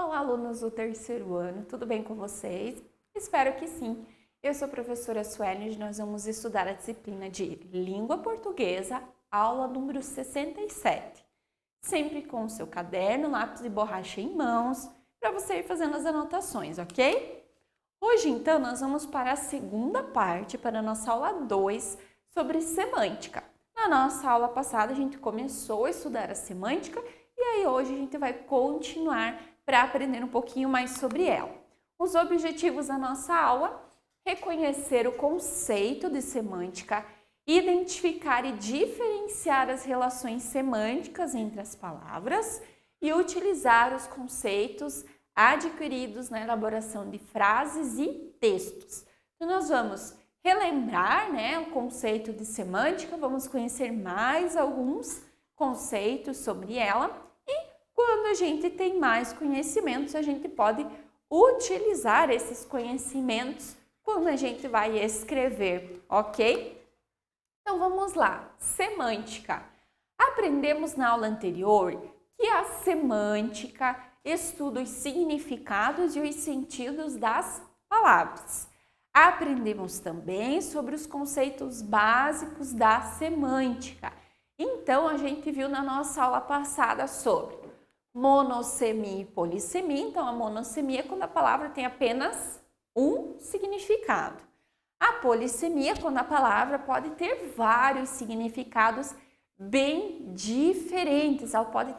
Olá, alunos do terceiro ano, tudo bem com vocês? Espero que sim. Eu sou a professora Sueli e hoje nós vamos estudar a disciplina de Língua Portuguesa, aula número 67. Sempre com o seu caderno, lápis e borracha em mãos, para você ir fazendo as anotações, ok? Hoje, então, nós vamos para a segunda parte, para a nossa aula 2, sobre semântica. Na nossa aula passada, a gente começou a estudar a semântica e aí hoje a gente vai continuar para aprender um pouquinho mais sobre ela. Os objetivos da nossa aula: reconhecer o conceito de semântica, identificar e diferenciar as relações semânticas entre as palavras e utilizar os conceitos adquiridos na elaboração de frases e textos. Então, nós vamos relembrar, o conceito de semântica, vamos conhecer mais alguns conceitos sobre ela e quando a gente tem mais conhecimentos, a gente pode utilizar esses conhecimentos quando a gente vai escrever, ok? Então vamos lá, semântica. Aprendemos na aula anterior que a semântica estuda os significados e os sentidos das palavras. Aprendemos também sobre os conceitos básicos da semântica. Então, a gente viu na nossa aula passada sobre monossemia e polissemia. Então, a monossemia é quando a palavra tem apenas um significado. A polissemia é quando a palavra pode ter vários significados bem diferentes. Ela pode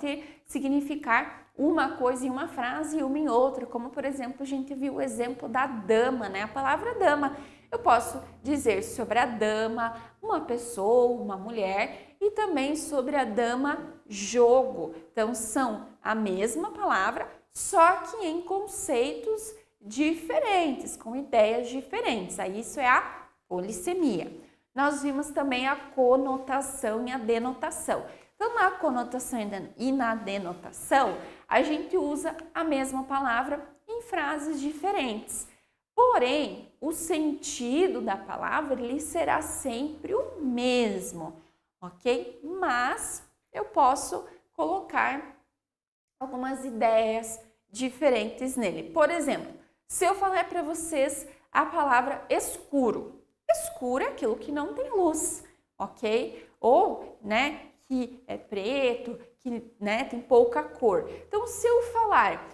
significar uma coisa em uma frase e uma em outra, como por exemplo, a gente viu o exemplo da dama, A palavra dama. Eu posso dizer sobre a dama, uma pessoa, uma mulher, e também sobre a dama, jogo. Então, são a mesma palavra, só que em conceitos diferentes, com ideias diferentes. Aí isso é a polissemia. Nós vimos também a conotação e a denotação. Então, na conotação e na denotação, a gente usa a mesma palavra em frases diferentes. Porém, o sentido da palavra ele será sempre o mesmo, ok? Mas eu posso colocar algumas ideias diferentes nele. Por exemplo, se eu falar para vocês a palavra escuro, escuro é aquilo que não tem luz, ok? Ou, que é preto, que tem pouca cor. Então, se eu falar,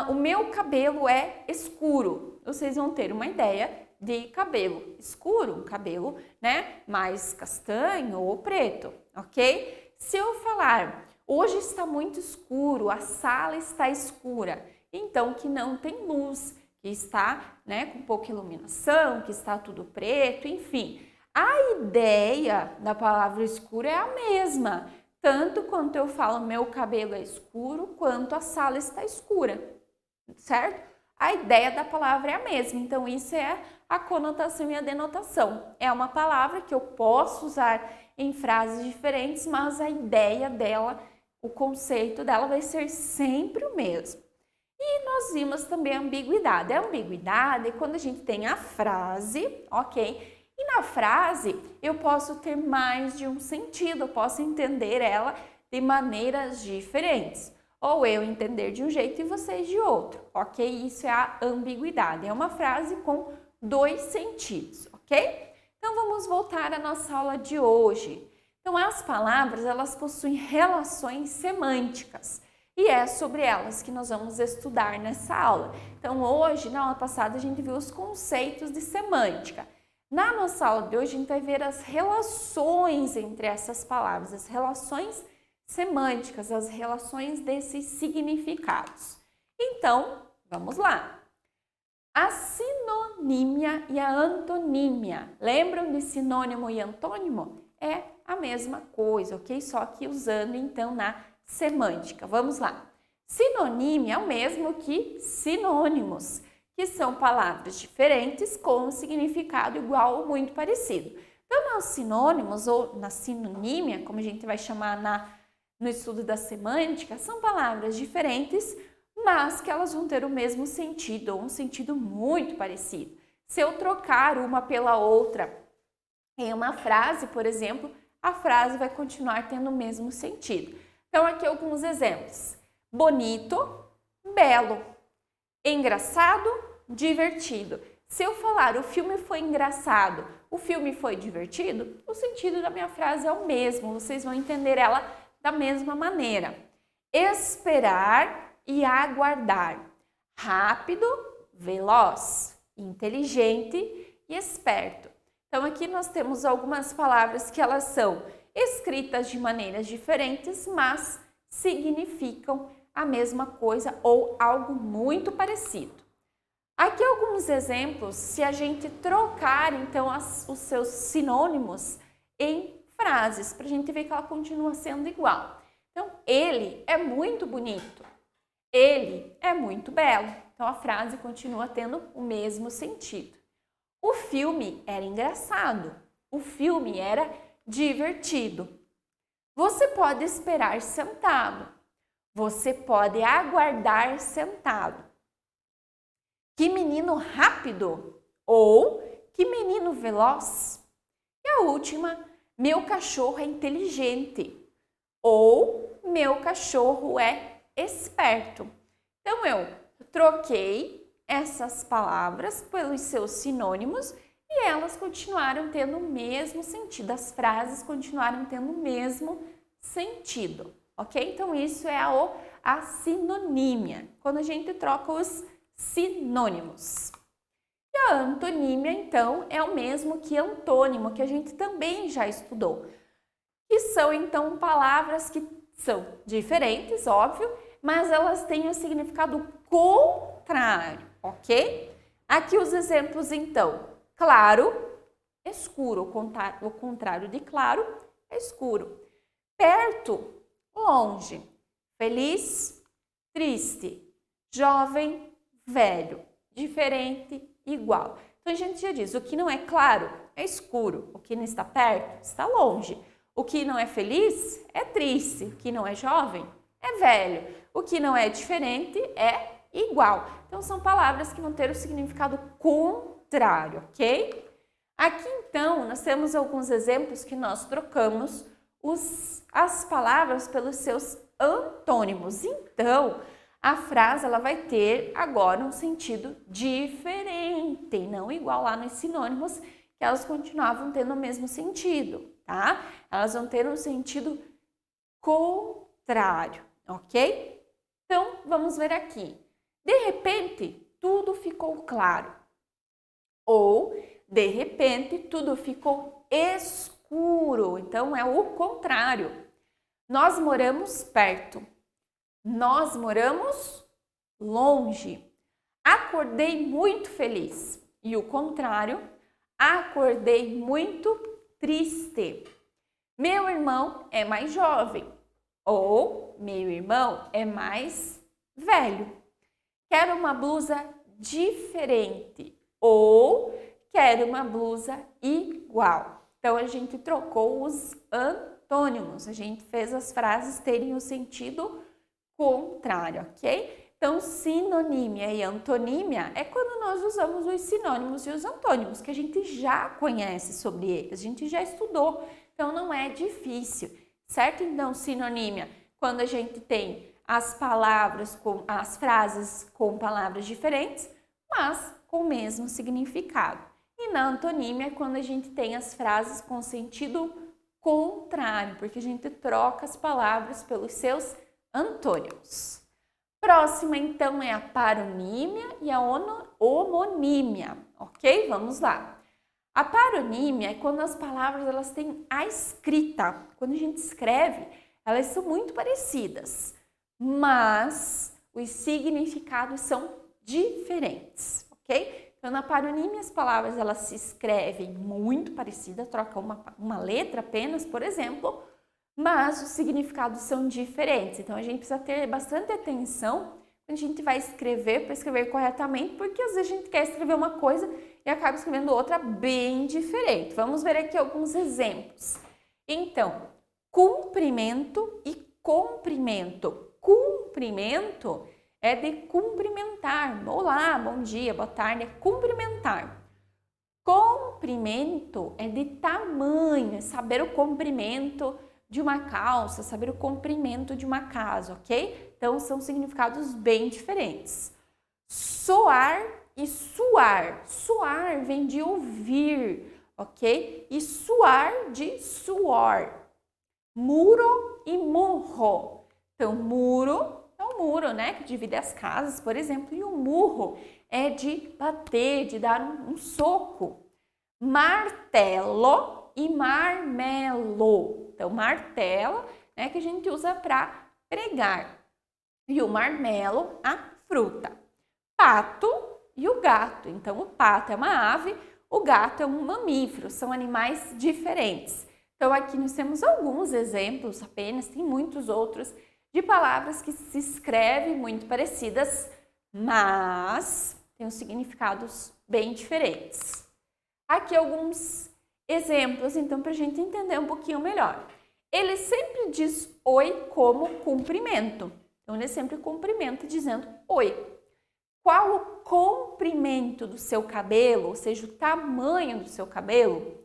o meu cabelo é escuro, vocês vão ter uma ideia de cabelo escuro, um cabelo, mais castanho ou preto, ok? Se eu falar, hoje está muito escuro, a sala está escura, então que não tem luz, que está, com pouca iluminação, que está tudo preto, enfim. A ideia da palavra escuro é a mesma, tanto quanto eu falo meu cabelo é escuro, quanto a sala está escura, certo? A ideia da palavra é a mesma, então isso é a conotação e a denotação. É uma palavra que eu posso usar em frases diferentes, mas a ideia dela, o conceito dela vai ser sempre o mesmo. E nós vimos também a ambiguidade. A ambiguidade é quando a gente tem a frase, ok? E na frase eu posso ter mais de um sentido, eu posso entender ela de maneiras diferentes. Ou eu entender de um jeito e vocês de outro, ok? Isso é a ambiguidade. É uma frase com dois sentidos, ok? Então vamos voltar à nossa aula de hoje. Então as palavras, elas possuem relações semânticas. E é sobre elas que nós vamos estudar nessa aula. Então hoje, na aula passada, a gente viu os conceitos de semântica. Na nossa aula de hoje, a gente vai ver as relações entre essas palavras, as relações semânticas, as relações desses significados. Então, vamos lá. A sinonímia e a antonímia. Lembram de sinônimo e antônimo? É a mesma coisa, ok? Só que usando então na semântica. Vamos lá. Sinonímia é o mesmo que sinônimos, que são palavras diferentes com um significado igual ou muito parecido. Então, nos sinônimos ou na sinonímia, como a gente vai chamar no estudo da semântica, são palavras diferentes, mas que elas vão ter o mesmo sentido ou um sentido muito parecido. Se eu trocar uma pela outra em uma frase, por exemplo, a frase vai continuar tendo o mesmo sentido. Então, aqui alguns exemplos. Bonito, belo. Engraçado, divertido. Se eu falar o filme foi engraçado, o filme foi divertido, o sentido da minha frase é o mesmo, vocês vão entender ela da mesma maneira. Esperar e aguardar. Rápido, veloz, inteligente e esperto. Então aqui nós temos algumas palavras que elas são escritas de maneiras diferentes, mas significam a mesma coisa ou algo muito parecido. Aqui alguns exemplos, se a gente trocar então os seus sinônimos em frases, para a gente ver que ela continua sendo igual. Então, ele é muito bonito, ele é muito belo. Então, a frase continua tendo o mesmo sentido. O filme era engraçado, o filme era divertido. Você pode esperar sentado, você pode aguardar sentado. Que menino rápido ou que menino veloz. E a última, meu cachorro é inteligente ou meu cachorro é esperto. Então eu troquei essas palavras pelos seus sinônimos e elas continuaram tendo o mesmo sentido, as frases continuaram tendo o mesmo sentido, ok? Então isso é a sinonímia, quando a gente troca os sinônimos. E a antonímia, então, é o mesmo que antônimo, que a gente também já estudou. Que são, então, palavras que são diferentes, óbvio, mas elas têm o significado contrário, ok? Aqui os exemplos, então. Claro, escuro. O contrário de claro é escuro. Perto, longe. Feliz, triste. Jovem, velho, diferente, igual. Então a gente já diz, o que não é claro é escuro, o que não está perto está longe, o que não é feliz é triste, o que não é jovem é velho, o que não é diferente é igual. Então são palavras que vão ter o significado contrário, ok? Aqui então nós temos alguns exemplos que nós trocamos as palavras pelos seus antônimos. Então, a frase ela vai ter agora um sentido diferente, não igual lá nos sinônimos, que elas continuavam tendo o mesmo sentido, tá? Elas vão ter um sentido contrário, ok? Então, vamos ver aqui. De repente, tudo ficou claro. Ou, de repente, tudo ficou escuro. Então, é o contrário. Nós moramos perto. Nós moramos longe. Acordei muito feliz. E o contrário, acordei muito triste. Meu irmão é mais jovem. Ou meu irmão é mais velho. Quero uma blusa diferente. Ou quero uma blusa igual. Então, a gente trocou os antônimos. A gente fez as frases terem o sentido contrário, ok? Então, sinonímia e antonímia é quando nós usamos os sinônimos e os antônimos, que a gente já conhece sobre eles, a gente já estudou, então não é difícil, certo? Então, sinonímia, quando a gente tem as frases com palavras diferentes, mas com o mesmo significado. E na antonímia é quando a gente tem as frases com sentido contrário, porque a gente troca as palavras pelos seus antônimos. Próxima, então, é a paronímia e a homonímia, ok? Vamos lá. A paronímia é quando as palavras elas têm a escrita. Quando a gente escreve, elas são muito parecidas, mas os significados são diferentes, ok? Então, na paronímia, as palavras elas se escrevem muito parecidas, trocam uma letra apenas, por exemplo, mas os significados são diferentes. Então, a gente precisa ter bastante atenção quando a gente vai escrever, para escrever corretamente, porque às vezes a gente quer escrever uma coisa e acaba escrevendo outra bem diferente. Vamos ver aqui alguns exemplos. Então, cumprimento e comprimento. Cumprimento é de cumprimentar. Olá, bom dia, boa tarde, é cumprimentar. Comprimento é de tamanho, é saber o comprimento de uma calça, saber o comprimento de uma casa, ok? Então, são significados bem diferentes. soar e suar. Suar vem de ouvir, ok? E suar de suor. Muro e murro. Então, muro é o muro, né? Que divide as casas, por exemplo. E o murro é de bater, de dar um soco. Martelo e marmelo. Então, martelo, né? Que a gente usa para pregar. E o marmelo, a fruta. Pato e o gato. Então, o pato é uma ave, o gato é um mamífero, são animais diferentes. Então, aqui nós temos alguns exemplos apenas, tem muitos outros, de palavras que se escrevem muito parecidas, mas têm significados bem diferentes. Aqui alguns exemplos, então, para a gente entender um pouquinho melhor. Ele sempre diz oi como cumprimento. Então, ele sempre cumprimenta dizendo oi. Qual o comprimento do seu cabelo, ou seja, o tamanho do seu cabelo?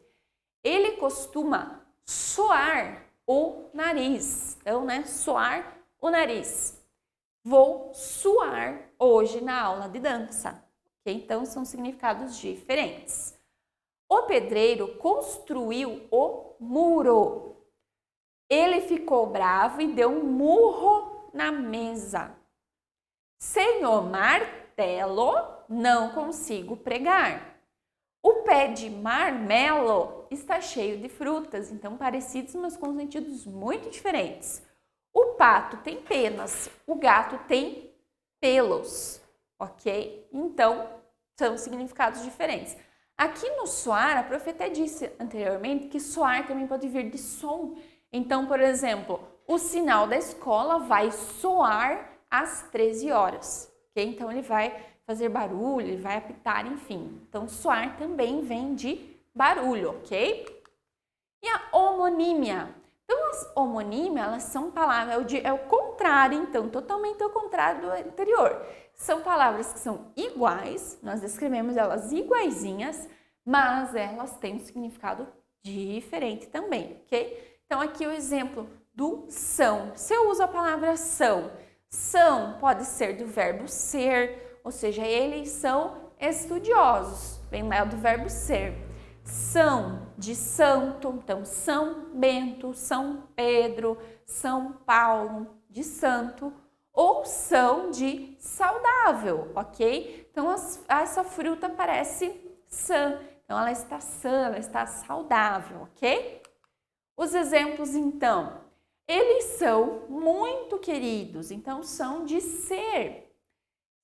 Ele costuma soar o nariz. Então, né, soar o nariz. Vou suar hoje na aula de dança. Okay? Então, são significados diferentes. O pedreiro construiu o muro. Ele ficou bravo e deu um murro na mesa. Sem o martelo, não consigo pregar. O pé de marmelo está cheio de frutas, então parecidos, mas com sentidos muito diferentes. O pato tem penas, o gato tem pelos, ok? Então, são significados diferentes. Aqui no soar, a prof até disse anteriormente que soar também pode vir de som. Então, por exemplo, o sinal da escola vai soar às 13 horas, ok? Então, ele vai fazer barulho, ele vai apitar, enfim. Então, soar também vem de barulho, ok? E a homonímia? Então, as homonímias, elas são palavras, é o contrário, então, totalmente ao contrário do anterior. São palavras que são iguais, nós descrevemos elas iguaizinhas, mas elas têm um significado diferente também, ok? Então, aqui o exemplo do são. Se eu uso a palavra são pode ser do verbo ser, ou seja, eles são estudiosos, vem lá do verbo ser. São de santo, então São Bento, São Pedro, São Paulo, de santo, ou são de saudável, ok? Então, essa fruta parece sã, então ela está sã, ela está saudável, ok? Os exemplos, então, eles são muito queridos, então são de ser.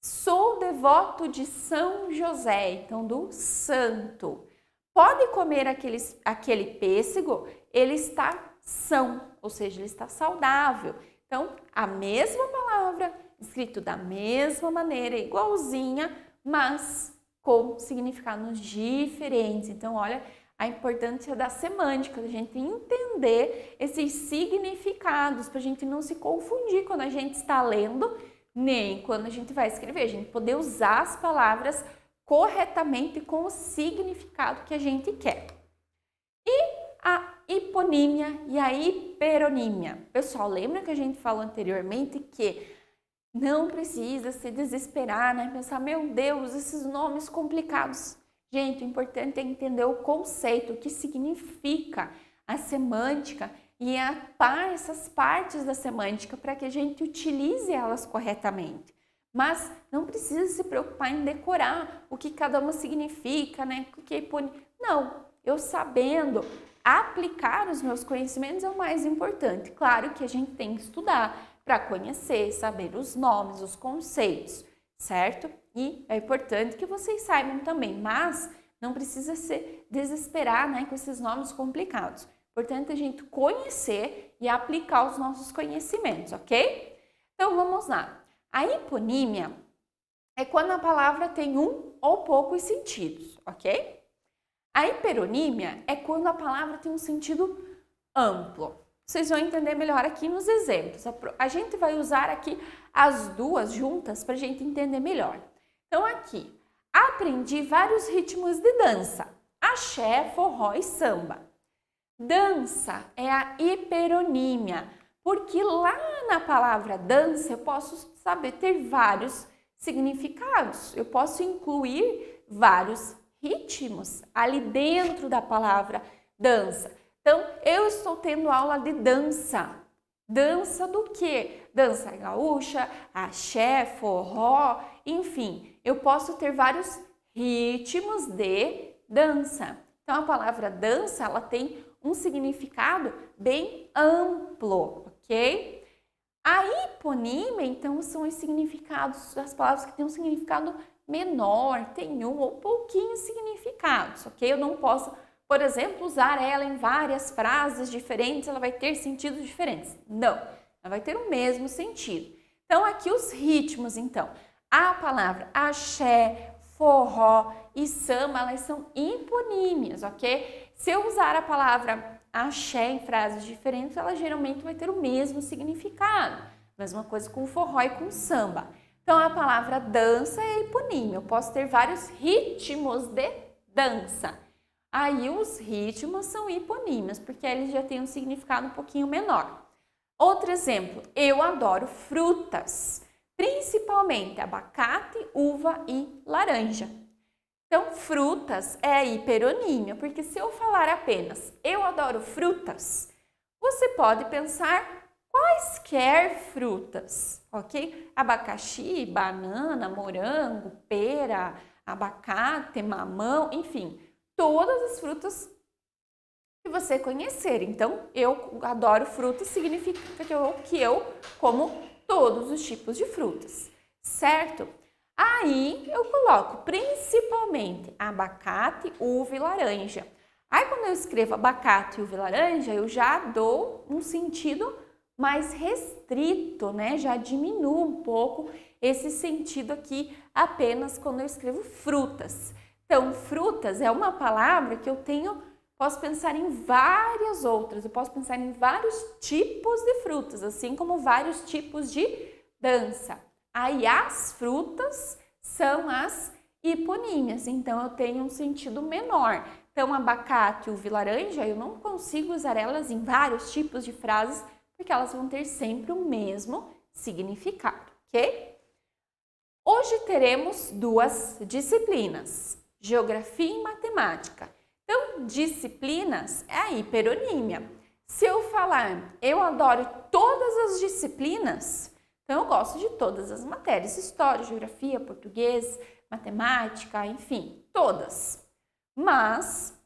Sou devoto de São José, então do santo. Pode comer aquele pêssego, ele está são, ou seja, ele está saudável. Então, a mesma palavra, escrito da mesma maneira, igualzinha, mas com significados diferentes. Então, olha a importância da semântica, da gente entender esses significados, para a gente não se confundir quando a gente está lendo, nem quando a gente vai escrever. A gente poder usar as palavras corretamente com o significado que a gente quer. E a hiponímia e a hiperonímia. Pessoal, lembra que a gente falou anteriormente que não precisa se desesperar, né? Pensar, meu Deus, esses nomes complicados. Gente, o importante é entender o conceito, o que significa a semântica e essas partes da semântica para que a gente utilize elas corretamente. Mas não precisa se preocupar em decorar o que cada uma significa, né? O que não, eu sabendo aplicar os meus conhecimentos é o mais importante. Claro que a gente tem que estudar para conhecer, saber os nomes, os conceitos, certo? E é importante que vocês saibam também, mas não precisa se desesperar, né, com esses nomes complicados. Importante a gente conhecer e aplicar os nossos conhecimentos, ok? Então vamos lá. A hiponímia é quando a palavra tem um ou poucos sentidos, ok? A hiperonímia é quando a palavra tem um sentido amplo. Vocês vão entender melhor aqui nos exemplos. A gente vai usar aqui as duas juntas para a gente entender melhor. Então aqui, aprendi vários ritmos de dança. Axé, forró e samba. Dança é a hiperonímia, porque lá na palavra dança eu posso saber ter vários significados. Eu posso incluir vários ritmos ali dentro da palavra dança. Então, eu estou tendo aula de dança. Dança do quê? Dança gaúcha, axé, forró, enfim. Eu posso ter vários ritmos de dança. Então, a palavra dança, ela tem um significado bem amplo, ok? A hiponímia, então, são os significados, as palavras que têm um significado menor, tem um ou pouquinhos significados, ok? Eu não posso, por exemplo, usar ela em várias frases diferentes, ela vai ter sentidos diferentes. Não, ela vai ter o mesmo sentido. Então, aqui os ritmos, então. A palavra axé, forró e samba, elas são hiponímias, ok? Se eu usar a palavra axé em frases diferentes, ela geralmente vai ter o mesmo significado. Mesma coisa com forró e com samba. Então, a palavra dança é hiponímia. Eu posso ter vários ritmos de dança. Aí, os ritmos são hiponímios, porque eles já têm um significado um pouquinho menor. Outro exemplo, eu adoro frutas, principalmente abacate, uva e laranja. Então, frutas é hiperonímia, porque se eu falar apenas eu adoro frutas, você pode pensar quaisquer frutas, ok? Abacaxi, banana, morango, pera, abacate, mamão, enfim, todas as frutas que você conhecer. Então, eu adoro frutas significa que eu como todos os tipos de frutas, certo? Aí eu coloco principalmente abacate, uva e laranja. Aí quando eu escrevo abacate, uva e laranja, eu já dou um sentido mais restrito, né? Já diminuo um pouco esse sentido aqui apenas quando eu escrevo frutas. Então, frutas é uma palavra que eu posso pensar em várias outras, eu posso pensar em vários tipos de frutas, assim como vários tipos de dança. Aí as frutas são as hiponímias, então eu tenho um sentido menor. Então, abacate, uva e laranja, eu não consigo usar elas em vários tipos de frases, porque elas vão ter sempre o mesmo significado, ok? Hoje teremos duas disciplinas, geografia e matemática. Então, disciplinas é a hiperonímia. Se eu falar, eu adoro todas as disciplinas, então eu gosto de todas as matérias, história, geografia, português, matemática, enfim, todas. Mas,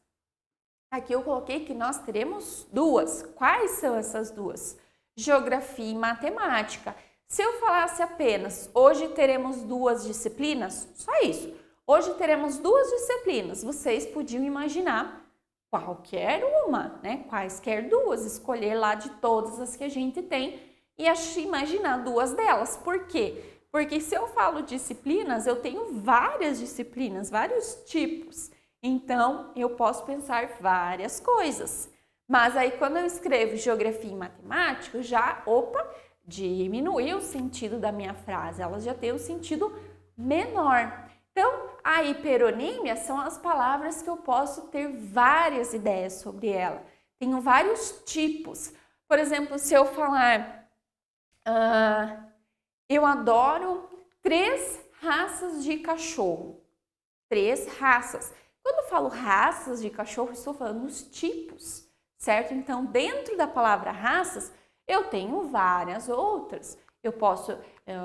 aqui eu coloquei que nós teremos duas. Quais são essas duas? Geografia e matemática. Se eu falasse apenas, hoje teremos duas disciplinas, só isso. Hoje teremos duas disciplinas. Vocês podiam imaginar qualquer uma, né? Quaisquer duas, escolher lá de todas as que a gente tem e imaginar duas delas. Por quê? Porque se eu falo disciplinas, eu tenho várias disciplinas, vários tipos. Então, eu posso pensar várias coisas. Mas aí, quando eu escrevo geografia e matemática, diminuiu o sentido da minha frase. Elas já têm um sentido menor. Então, a hiperonímia são as palavras que eu posso ter várias ideias sobre ela. Tenho vários tipos. Por exemplo, se eu falar, eu adoro 3 raças de cachorro. 3 raças. Quando eu falo raças de cachorro, estou falando os tipos, certo? Então, dentro da palavra raças, eu tenho várias outras. Eu posso,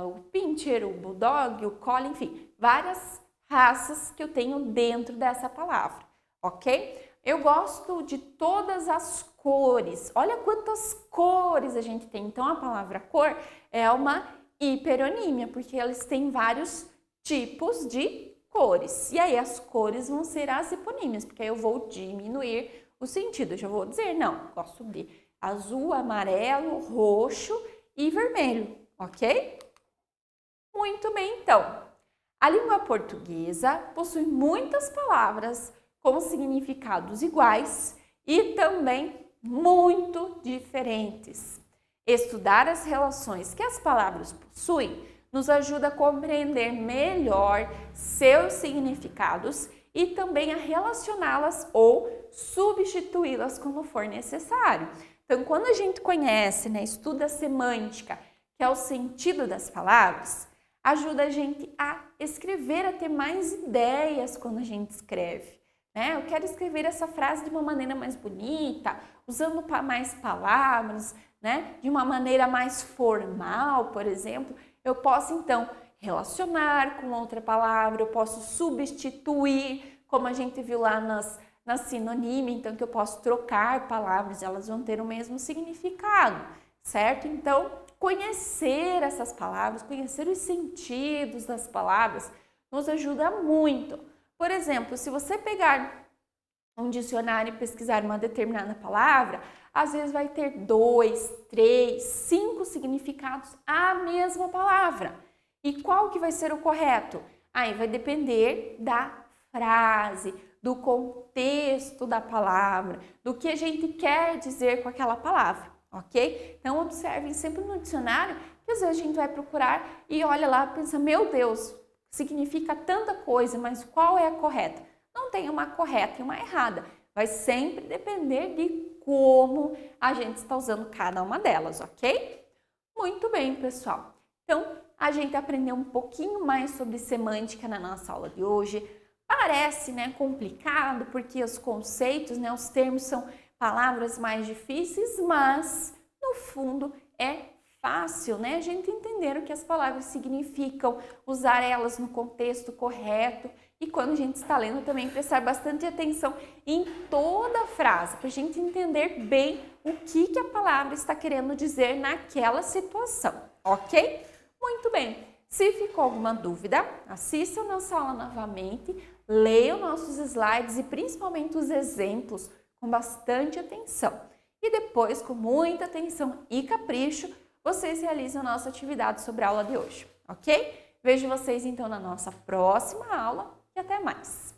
o pincher, o bulldog, o collie, enfim, várias raças que eu tenho dentro dessa palavra, ok? Eu gosto de todas as cores. Olha quantas cores a gente tem. Então, a palavra cor é uma hiperonímia, porque eles têm vários tipos de cores. E aí, as cores vão ser as hiponímias, porque aí eu vou diminuir o sentido. Eu já vou dizer, não, gosto de azul, amarelo, roxo e vermelho, ok? Muito bem, então. A língua portuguesa possui muitas palavras com significados iguais e também muito diferentes. Estudar as relações que as palavras possuem nos ajuda a compreender melhor seus significados e também a relacioná-las ou substituí-las quando for necessário. Então, quando a gente conhece, estuda a semântica, que é o sentido das palavras, ajuda a gente a escrever, a ter mais ideias quando a gente escreve, né? Eu quero escrever essa frase de uma maneira mais bonita, usando mais palavras, né? De uma maneira mais formal, por exemplo. Eu posso, então, relacionar com outra palavra, eu posso substituir, como a gente viu lá na sinonímia, então que eu posso trocar palavras, elas vão ter o mesmo significado, certo? Então, conhecer essas palavras, conhecer os sentidos das palavras, nos ajuda muito. Por exemplo, se você pegar um dicionário e pesquisar uma determinada palavra, às vezes vai ter 2, 3, 5 significados à mesma palavra. E qual que vai ser o correto? Aí vai depender da frase, do contexto da palavra, do que a gente quer dizer com aquela palavra, ok? Então, observem sempre no dicionário, que às vezes a gente vai procurar e olha lá e pensa, meu Deus, significa tanta coisa, mas qual é a correta? Não tem uma correta e uma errada, vai sempre depender de como a gente está usando cada uma delas, ok? Muito bem, pessoal. Então, a gente aprendeu um pouquinho mais sobre semântica na nossa aula de hoje. Parece, né, complicado, porque os conceitos, né, os termos são palavras mais difíceis, mas no fundo é fácil, né, a gente entender o que as palavras significam, usar elas no contexto correto e quando a gente está lendo também prestar bastante atenção em toda a frase, para a gente entender bem o que a palavra está querendo dizer naquela situação, ok? Muito bem, se ficou alguma dúvida, assista a nossa aula novamente, leia os nossos slides e principalmente os exemplos com bastante atenção. E depois, com muita atenção e capricho, vocês realizam a nossa atividade sobre a aula de hoje, ok? Vejo vocês então na nossa próxima aula e até mais!